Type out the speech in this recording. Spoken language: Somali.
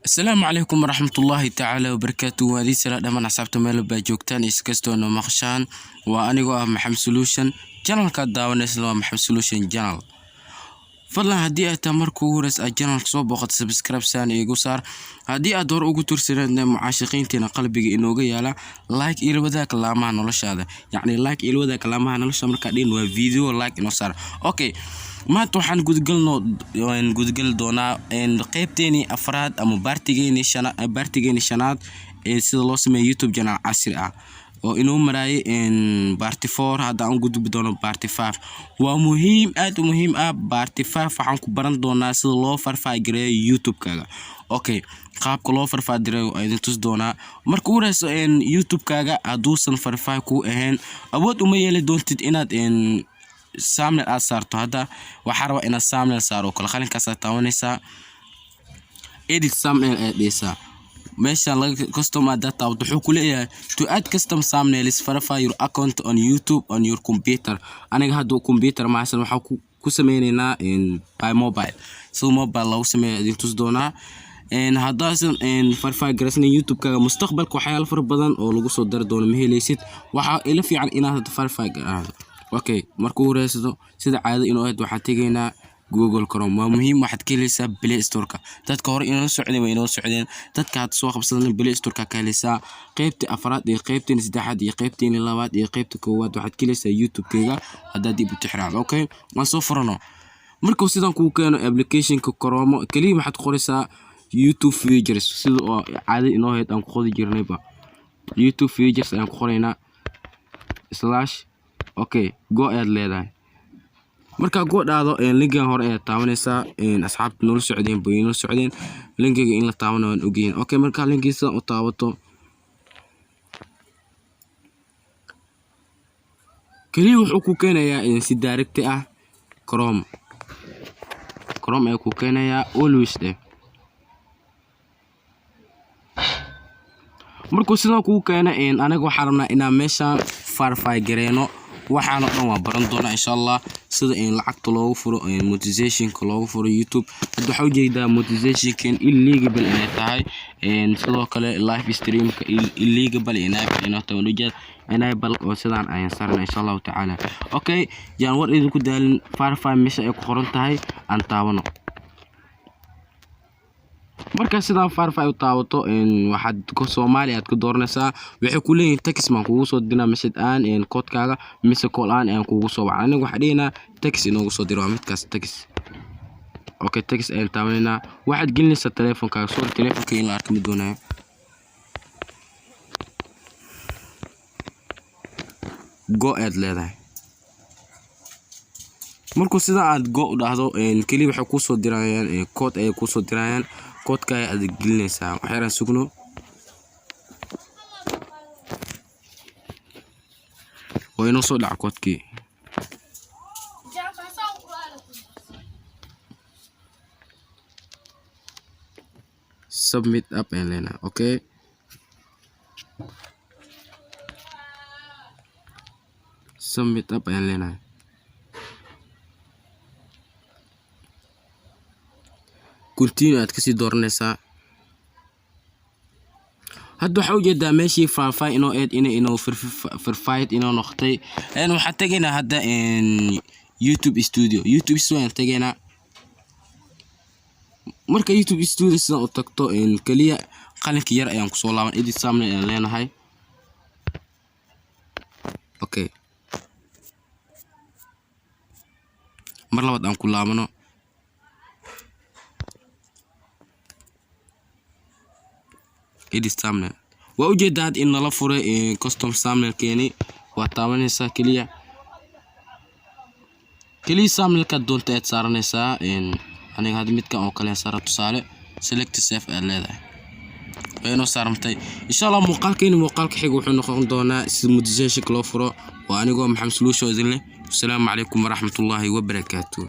السلام عليكم ورحمة الله تعالى وبركاته. هذه سلام دمان أصحابتو ميل با joogtaan iskasto no maqshaan waa anigo ah Maxamed Solution channel ka daawanaysan waa Maxamed Solution channel. fadlan hadii aad markuu horeys aad channel soo booqato subscribe saan igu saar. hadii aad hor ugu tursaneen mucaashiqiintina qalbiga inooga yaala like iyo wadaag laamaha noloshaada, yacni like iyo wadaag laamaha nolosha marka dhin waa video like inoo saar. Okay, maanta waxaan gudgal doonaa qaybteeni afraad ama baartigeeni shanaad ee sida loo sameeyo YouTube channel casri ah oo inoo maraayay party 4. hadda aan gudbi doono party 5. waa muhiim, aad u muhiim ah. party 5 waxaan ku baran doonaa sida loo farfaagireeyo YouTube kaaga. Okay, qaabka loo farfaagireeyo ayaan tus doonaa. marka uu reeso YouTube kaaga haduusan farfaag ku ahayn awood uma yeeli doontid inaad thumbnail aad saarto. hadda waxaan rabaa inaad thumbnail saaro kala qalinkaas aad taawanaysaa edit thumbnail ee dhisa meeshaan laga custom data wuxuu ku leeyahay to add custom thumbnails verify your account on YouTube on your computer. aniga hadda computer maasan waxa ku sameynaynaa by mobile. so mobile lagu sameeyo idin tus doonaa haddaasan verify garasna YouTube kaaga mustaqbalka waxyaalo fara badan oo lagu soo dari doono ma helaysid. waxa ila fiican inaad verify garaado. Okay, markuu horeysado sida caado inoo aad waxaan tegaynaa Google Chrome. waa muhiim, waxaad ka helaysaa Play Store-ka. dadka hore inoo socdeen way inoo socdeen, dadka had soo qabsadeen Play Store-ka ka helaysaa qaybta afraad iyo qaybta saddexaad iyo qaybta labaad iyo qaybta koowaad. waxaad ka helaysaa YouTube-kayga hadda dib u tixraac. Okay, waan soo furano. markuu sidan ku keeno application-ka Chrome kaliya waxaad qoraysaa YouTube features sida oo caado inoo aad aan ku qodi jirnayba. YouTube features aan ku qoraynaa / okay, go aad leedahay. marka go dhaado linkiga hore ee taabanaysaa asxaabta nolol socdeen bayno socdeen linkiga in la taabano waan ogeyn. Okay, marka linkiisa u taabato kaliya wuxuu ku keenayaa si direct ah Chrome ay ku keenayaa always day. markuu sidoo ku keena anaga waxaan rabnaa inaan meeshaan verify gareeno. waxaan oo dhan waa baran doonaa insha Allah sida lacagta loogu furo monetization-ka loogu furo YouTube. hadda waxa ujeedaa monetization-kan illegal inay tahay sidoo kale live stream-ka illegal inay tahay enable oo sidaan ayaan saarnaa insha Allah ta'ala. Okay, jaan war idin ku daalin verify meesha ay ku qoran tahay aan taabano. marka sidaan verify u taabato waxaad ku Soomaali aad ku dooranaysaa. waxay ku leeyihiin text man kugu soo dinaa message aan code-kaaga mise call aan kugu soo wacay. aniga waxa dhigana text inoogu soo diro midkaas text. Okay, text aan taabanayna waxaad gelinaysaa telefonkaaga. soo telefonka in la arko mid doonaa go aad leedahay. markuu sida aad go u dhahdo kaliya waxay ku soo dirayaan code ay ku soo dirayaan code-ka aad gelinaysaa. waxaan sugno way noo soo dhac code-kii. submit up and lena. Okay, submit up and lena. continue aad kasii dooranaysaa. hadda waxa ujeedaa meeshii verify inoo aad inoo verified inoo noqotay. waxaan tagaynaa hadda YouTube Studio aan tagaynaa. marka YouTube Studio sida u tagto kaliya qalinka yar ayaan ku soo laaban edit thumbnail aan leenahay. Okay, mar labaad aan ku laabano. edit thumbnail waa ujeedaa in la furay custom thumbnail keeni. waa taabanaysaa kaliya thumbnail ka doonta aad saaranaysaa. aniga hadda midkan oo kale saara tusaale select save aad leedahay ayno saarantay. insha Allah muuqaalka xiga wuxuu noqon doonaa sida monetization loo furo. waa anigo Maxamed Solution idin leh. Assalamu alaykum warahmatullahi wabarakatuh.